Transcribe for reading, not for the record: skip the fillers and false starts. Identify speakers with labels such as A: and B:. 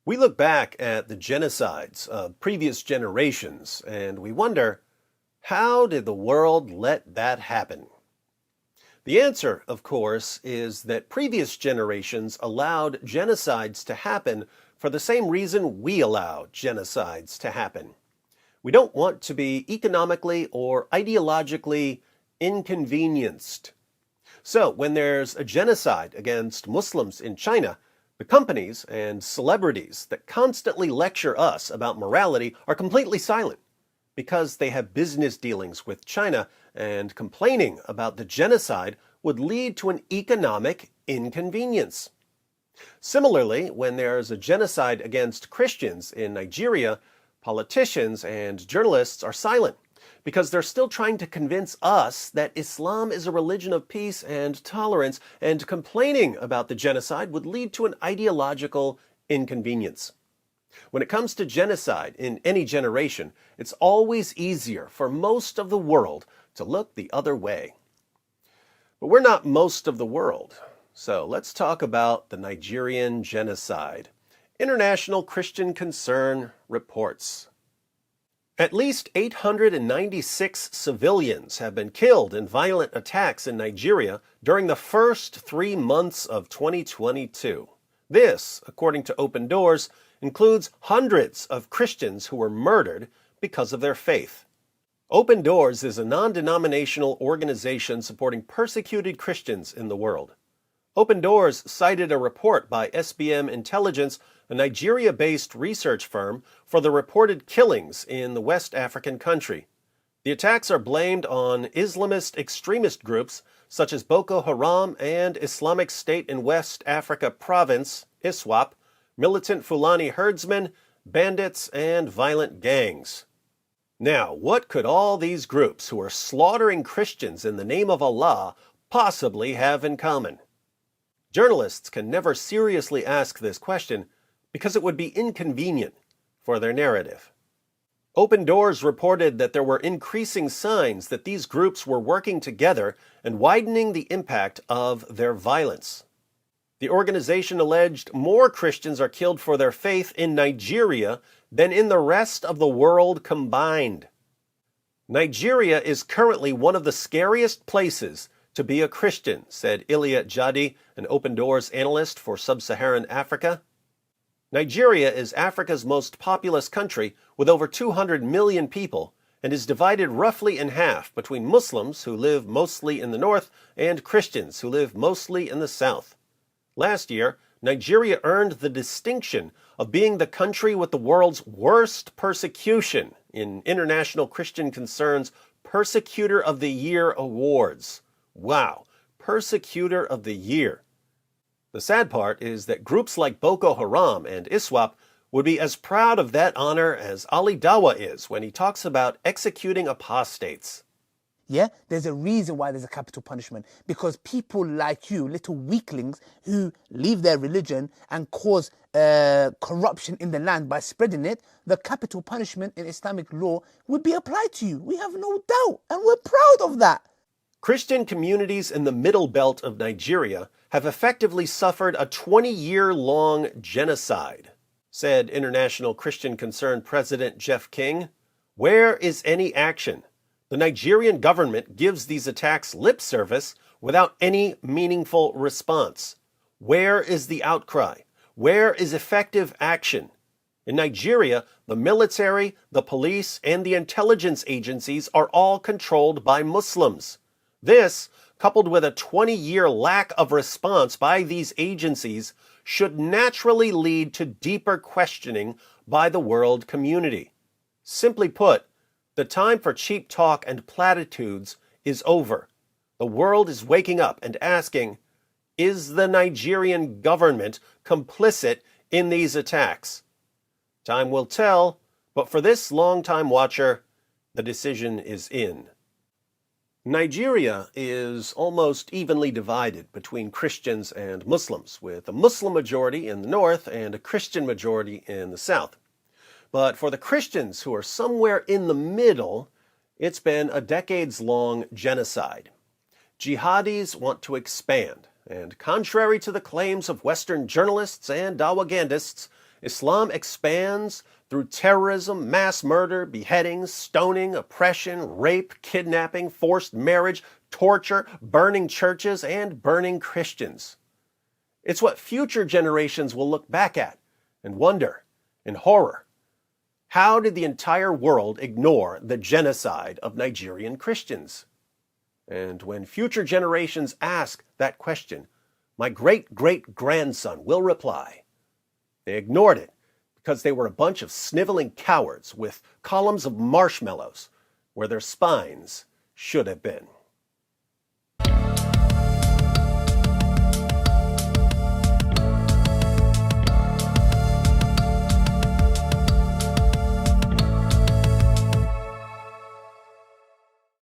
A: We look back at the genocides of previous generations and we wonder, how did the world let that happen? The answer, of course, is that previous generations allowed genocides to happen for the same reason we allow genocides to happen. We don't want to be economically or ideologically inconvenienced. So, when there's a genocide against Muslims in China, the companies and celebrities that constantly lecture us about morality are completely silent because they have business dealings with China, and complaining about the genocide would lead to an economic inconvenience. Similarly, when there's a genocide against Christians in Nigeria, politicians and journalists are silent because they're still trying to convince us that Islam is a religion of peace and tolerance, and complaining about the genocide would lead to an ideological inconvenience. When it comes to genocide in any generation, it's always easier for most of the world to look the other way. But we're not most of the world, so let's talk about the Nigerian genocide. International Christian Concern reports. At least 896 civilians have been killed in violent attacks in Nigeria during the first 3 months of 2022. This, according to Open Doors, includes hundreds of Christians who were murdered because of their faith. Open Doors is a non-denominational organization supporting persecuted Christians in the world. Open Doors cited a report by SBM Intelligence, a Nigeria-based research firm, for the reported killings in the West African country. The attacks are blamed on Islamist extremist groups such as Boko Haram and Islamic State in West Africa Province, ISWAP, militant Fulani herdsmen, bandits, and violent gangs. Now, what could all these groups who are slaughtering Christians in the name of Allah possibly have in common? Journalists can never seriously ask this question because it would be inconvenient for their narrative. Open Doors reported that there were increasing signs that these groups were working together and widening the impact of their violence. The organization alleged more Christians are killed for their faith in Nigeria than in the rest of the world combined. Nigeria is currently one of the scariest places to be a Christian, said Ilia Jadi, an Open Doors analyst for Sub-Saharan Africa. Nigeria is Africa's most populous country with over 200 million people and is divided roughly in half between Muslims who live mostly in the north and Christians who live mostly in the south. Last year, Nigeria earned the distinction of being the country with the world's worst persecution in International Christian Concern's Persecutor of the Year Awards. Wow, Persecutor of the Year. The sad part is that groups like Boko Haram and ISWAP would be as proud of that honor as Ali Dawa is when he talks about executing apostates.
B: Yeah, there's a reason why there's a capital punishment. Because people like you, little weaklings who leave their religion and cause corruption in the land by spreading it, the capital punishment in Islamic law would be applied to you. We have no doubt, and we're proud of that.
A: Christian communities in the middle belt of Nigeria have effectively suffered a 20-year-long genocide, said International Christian Concern President Jeff King. Where is any action? The Nigerian government gives these attacks lip service without any meaningful response. Where is the outcry? Where is effective action? In Nigeria, the military, the police, and the intelligence agencies are all controlled by Muslims. This, coupled with a 20-year lack of response by these agencies, should naturally lead to deeper questioning by the world community. Simply put, the time for cheap talk and platitudes is over. The world is waking up and asking, is the Nigerian government complicit in these attacks? Time will tell, but for this long-time watcher, the decision is in. Nigeria is almost evenly divided between Christians and Muslims, with a Muslim majority in the north and a Christian majority in the south. But for the Christians who are somewhere in the middle, it's been a decades-long genocide. Jihadis want to expand, and contrary to the claims of Western journalists and dawagandists, Islam expands through terrorism, mass murder, beheadings, stoning, oppression, rape, kidnapping, forced marriage, torture, burning churches, and burning Christians. It's what future generations will look back at and wonder in horror. How did the entire world ignore the genocide of Nigerian Christians? And when future generations ask that question, my great-great-grandson will reply, they ignored it because they were a bunch of sniveling cowards with columns of marshmallows where their spines should have been.